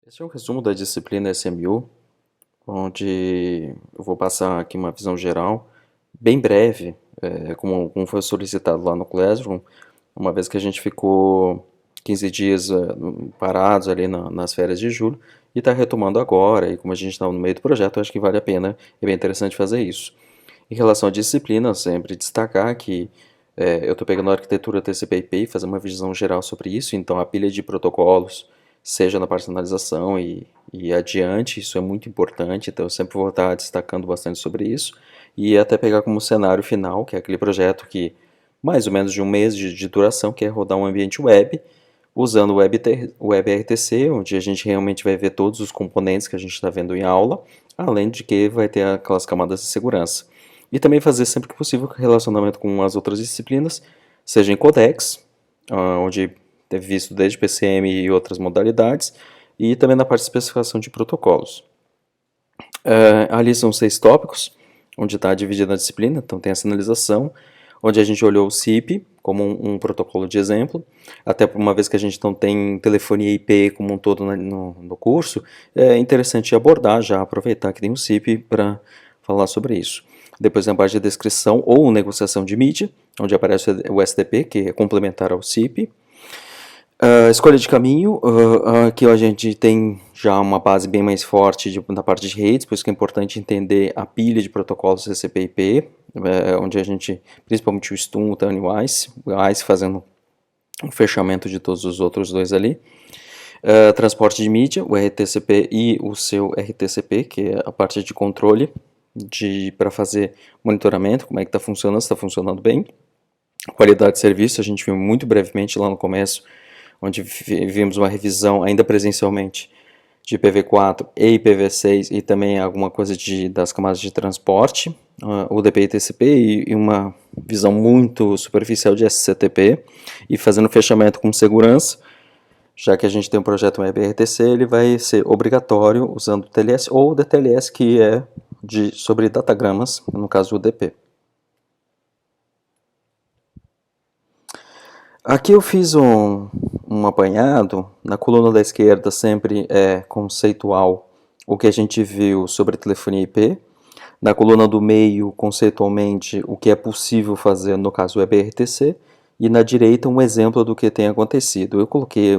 Esse é um resumo da disciplina SMU, onde eu vou passar aqui uma visão geral, bem breve, como foi solicitado lá no Classroom, uma vez que a gente ficou 15 dias parados ali nas férias de julho, e está retomando agora, e como a gente está no meio do projeto, eu acho que vale a pena, é bem interessante fazer isso. Em relação à disciplina, sempre destacar que eu estou pegando a arquitetura TCP/IP e fazer uma visão geral sobre isso, então a pilha de protocolos, seja na personalização e adiante, isso é muito importante, então eu sempre vou estar destacando bastante sobre isso, e até pegar como cenário final, que é aquele projeto que mais ou menos de um mês de duração, que é rodar um ambiente web, usando o WebRTC, onde a gente realmente vai ver todos os componentes que a gente está vendo em aula, além de que vai ter aquelas camadas de segurança. E também fazer sempre que possível relacionamento com as outras disciplinas, seja em Codex, onde é visto desde PCM e outras modalidades, e também na parte de especificação de protocolos. Ali são 6 tópicos, onde está dividida a disciplina, então tem a sinalização, onde a gente olhou o SIP como um protocolo de exemplo, até por uma vez que a gente não tem telefonia IP como um todo no curso, é interessante abordar já, aproveitar que tem o SIP para falar sobre isso. Depois na parte de descrição ou negociação de mídia, onde aparece o SDP, que é complementar ao SIP. Escolha de caminho, aqui a gente tem já uma base bem mais forte na parte de redes, por isso que é importante entender a pilha de protocolos TCP/IP, onde a gente, principalmente o STUN, o TAN e o ICE, fazendo o fechamento de todos os outros dois ali. Transporte de mídia, o RTCP e o seu RTCP, que é a parte de controle para fazer monitoramento, como é que está funcionando, se está funcionando bem. Qualidade de serviço, a gente viu muito brevemente lá no começo, onde vimos uma revisão ainda presencialmente de IPv4 e IPv6 e também alguma coisa das camadas de transporte, UDP e TCP, e uma visão muito superficial de SCTP, e fazendo fechamento com segurança, já que a gente tem um projeto WebRTC, ele vai ser obrigatório usando o TLS ou o DTLS, que é sobre datagramas, no caso do UDP. Aqui eu fiz um apanhado, na coluna da esquerda sempre é conceitual o que a gente viu sobre telefonia IP, na coluna do meio, conceitualmente, o que é possível fazer no caso do WebRTC, e na direita um exemplo do que tem acontecido. Eu coloquei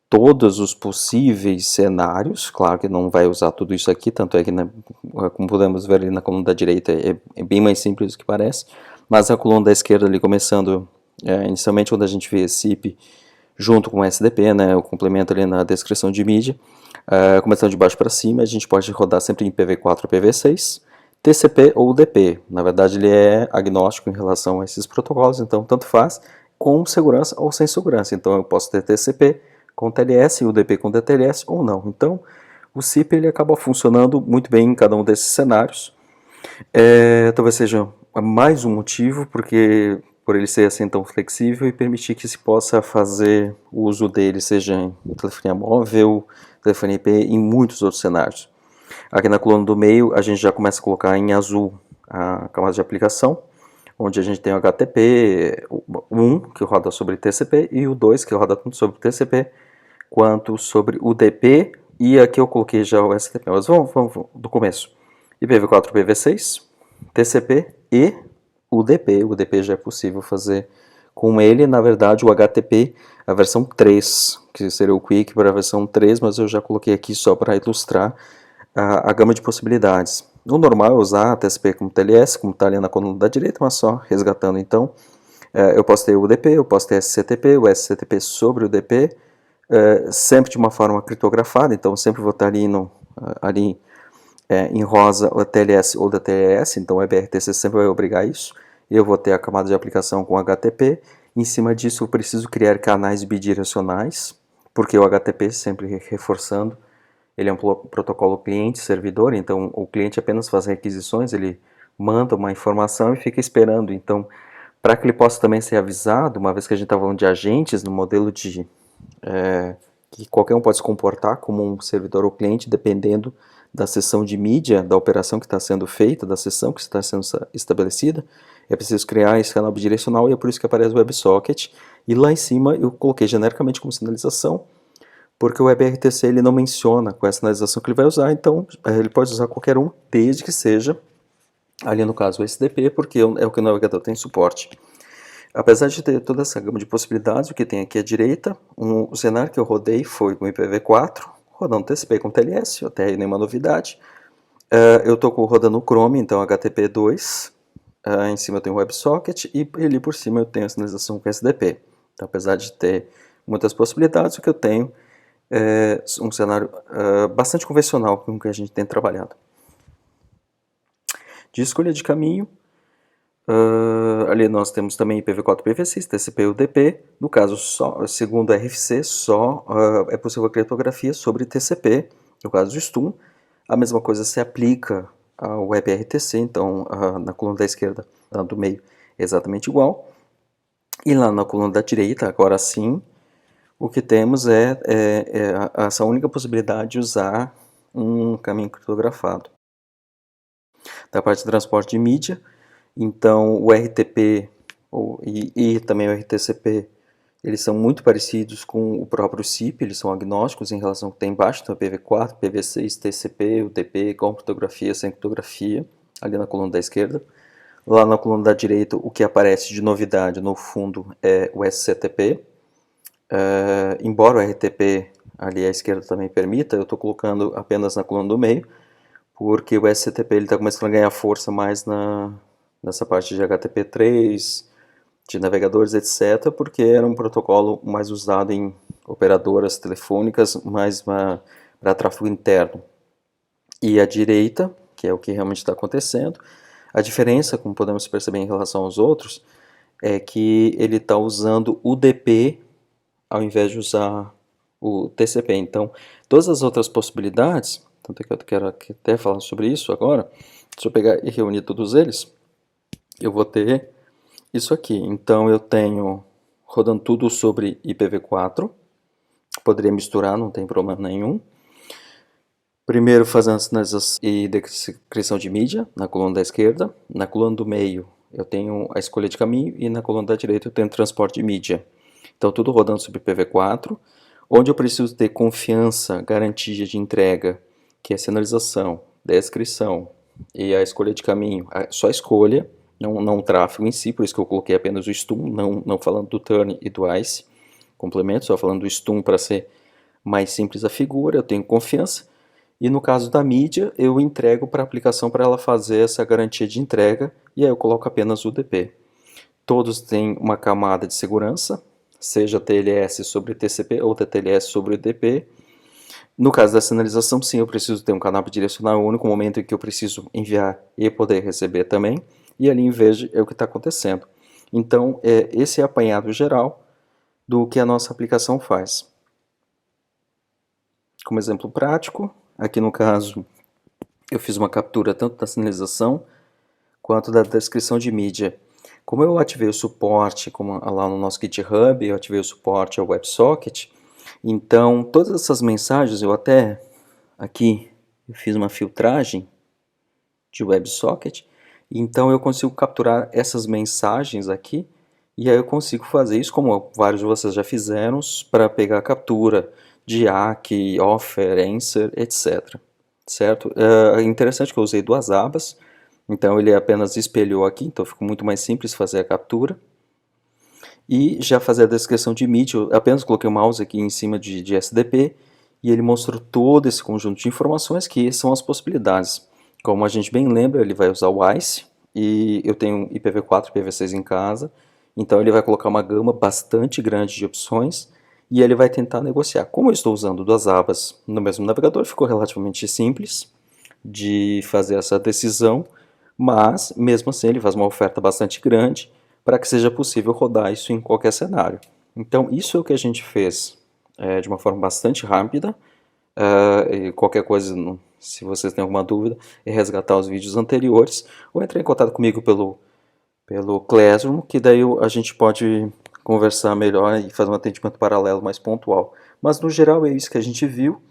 todos os possíveis cenários, claro que não vai usar tudo isso aqui, tanto é que, como podemos ver ali na coluna da direita, é bem mais simples do que parece, mas a coluna da esquerda ali começando, inicialmente quando a gente vê SIP junto com o SDP, né, o complemento ali na descrição de mídia, começando de baixo para cima, a gente pode rodar sempre em IPv4 ou IPv6, TCP ou UDP. Na verdade, ele é agnóstico em relação a esses protocolos, então tanto faz, com segurança ou sem segurança. Então eu posso ter TCP com TLS e UDP com DTLS ou não. Então o SIP ele acaba funcionando muito bem em cada um desses cenários. Talvez seja mais um motivo, porque por ele ser assim tão flexível e permitir que se possa fazer o uso dele, seja em telefonia móvel, telefonia IP, em muitos outros cenários. Aqui na coluna do meio, a gente já começa a colocar em azul a camada de aplicação, onde a gente tem o HTTP 1, que roda sobre TCP, e o 2, que roda tanto sobre TCP quanto sobre UDP, e aqui eu coloquei já o STP, mas vamos do começo. IPv4 e IPv6, TCP e UDP. O UDP já é possível fazer com ele, na verdade, o HTTP, a versão 3, que seria o Quick para a versão 3, mas eu já coloquei aqui só para ilustrar a gama de possibilidades. O normal é usar TCP como TLS, como está ali na coluna da direita, mas só resgatando então. Eu posso ter o UDP, eu posso ter SCTP, o SCTP sobre o UDP, sempre de uma forma criptografada, então sempre vou estar ali em rosa o TLS ou DTLS, então o WebRTC sempre vai obrigar isso. Eu vou ter a camada de aplicação com HTTP, em cima disso eu preciso criar canais bidirecionais, porque o HTTP, sempre reforçando, ele é um protocolo cliente-servidor, então o cliente apenas faz requisições, ele manda uma informação e fica esperando. Então, para que ele possa também ser avisado, uma vez que a gente está falando de agentes, no modelo que qualquer um pode se comportar como um servidor ou cliente, dependendo da seção de mídia, da operação que está sendo feita, da seção que está sendo estabelecida, é preciso criar esse canal bidirecional e é por isso que aparece o WebSocket. E lá em cima eu coloquei genericamente como sinalização porque o WebRTC ele não menciona qual é a sinalização que ele vai usar, então ele pode usar qualquer um, desde que seja, ali no caso, o SDP, porque é o que o navegador tem suporte. Apesar de ter toda essa gama de possibilidades, o que tem aqui à direita, o cenário que eu rodei foi com IPv4, rodando TCP com TLS, até aí nenhuma novidade. Eu estou rodando o Chrome, então HTTP2, em cima eu tenho o WebSocket e ali por cima eu tenho a sinalização com SDP. Então, apesar de ter muitas possibilidades, o que eu tenho é um cenário bastante convencional com o que a gente tem trabalhado. De escolha de caminho, ali nós temos também IPv4 e IPv6, TCP e UDP. No caso, segundo a RFC, só é possível a criptografia sobre TCP, no caso do STUM. A mesma coisa se aplica ao WebRTC, então na coluna da esquerda, do meio, é exatamente igual. E lá na coluna da direita, agora sim, o que temos é essa única possibilidade de usar um caminho criptografado. Da parte de transporte de mídia, então o RTP e também o RTCP, eles são muito parecidos com o próprio SIP, eles são agnósticos em relação ao que tem embaixo, então PV4, PV6, TCP, UDP, com criptografia, sem criptografia, ali na coluna da esquerda. Lá na coluna da direita, o que aparece de novidade no fundo é o SCTP. Embora o RTP ali à esquerda também permita, eu estou colocando apenas na coluna do meio, porque o SCTP está começando a ganhar força mais nessa parte de HTTP3, de navegadores, etc., porque era um protocolo mais usado em operadoras telefônicas, mais para tráfego interno. E à direita, que é o que realmente está acontecendo, a diferença, como podemos perceber em relação aos outros, é que ele está usando o UDP ao invés de usar o TCP. Então, todas as outras possibilidades, tanto é que eu quero até falar sobre isso agora, se eu pegar e reunir todos eles, eu vou ter isso aqui. Então, eu tenho rodando tudo sobre IPv4, poderia misturar, não tem problema nenhum. Primeiro fazendo a sinalização e descrição de mídia, na coluna da esquerda. Na coluna do meio eu tenho a escolha de caminho e na coluna da direita eu tenho transporte de mídia. Então tudo rodando sobre IPv4, onde eu preciso ter confiança, garantia de entrega, que é a sinalização, descrição e a escolha de caminho. Só a escolha, não o tráfego em si, por isso que eu coloquei apenas o STUM, não falando do turn e do ICE, complemento, só falando do STUM para ser mais simples a figura, eu tenho confiança. E no caso da mídia, eu entrego para a aplicação para ela fazer essa garantia de entrega, e aí eu coloco apenas o UDP. Todos têm uma camada de segurança, seja TLS sobre TCP ou TLS sobre UDP. No caso da sinalização, sim, eu preciso ter um canal bidirecional, é o único momento em que eu preciso enviar e poder receber também, e ali em verde é o que está acontecendo. Então, esse é o apanhado geral do que a nossa aplicação faz. Como exemplo prático, aqui no caso, eu fiz uma captura tanto da sinalização quanto da descrição de mídia. Como eu ativei o suporte, como lá no nosso GitHub, eu ativei o suporte ao WebSocket, então todas essas mensagens, eu até aqui eu fiz uma filtragem de WebSocket, então eu consigo capturar essas mensagens aqui, e aí eu consigo fazer isso, como vários de vocês já fizeram, para pegar a captura de ACK, offer, answer, etc. Certo? É interessante que eu usei duas abas, então ele apenas espelhou aqui, então ficou muito mais simples fazer a captura. E já fazer a descrição de mídia, eu apenas coloquei o mouse aqui em cima de SDP, e ele mostrou todo esse conjunto de informações que são as possibilidades. Como a gente bem lembra, ele vai usar o ICE, e eu tenho IPv4 e IPv6 em casa, então ele vai colocar uma gama bastante grande de opções, e ele vai tentar negociar. Como eu estou usando duas abas no mesmo navegador, ficou relativamente simples de fazer essa decisão, mas mesmo assim ele faz uma oferta bastante grande para que seja possível rodar isso em qualquer cenário. Então isso é o que a gente fez de uma forma bastante rápida. E qualquer coisa, se vocês têm alguma dúvida, é resgatar os vídeos anteriores ou entrar em contato comigo pelo Classroom, que daí a gente pode conversar melhor e fazer um atendimento paralelo mais pontual. Mas no geral é isso que a gente viu,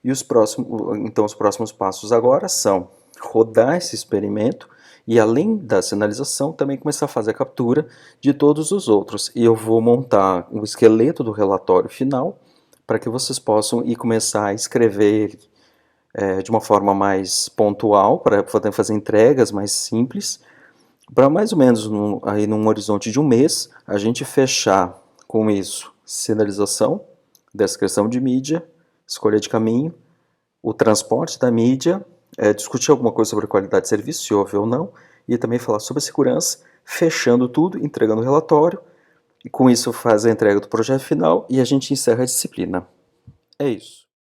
e os próximos passos agora são rodar esse experimento e, além da sinalização, também começar a fazer a captura de todos os outros. E eu vou montar o esqueleto do relatório final para que vocês possam ir começar a escrever de uma forma mais pontual, para poder fazer entregas mais simples, para mais ou menos aí num horizonte de um mês, a gente fechar com isso sinalização, descrição de mídia, escolha de caminho, o transporte da mídia, discutir alguma coisa sobre a qualidade de serviço, se houve ou não, e também falar sobre segurança, fechando tudo, entregando o relatório, e com isso faz a entrega do projeto final e a gente encerra a disciplina. É isso.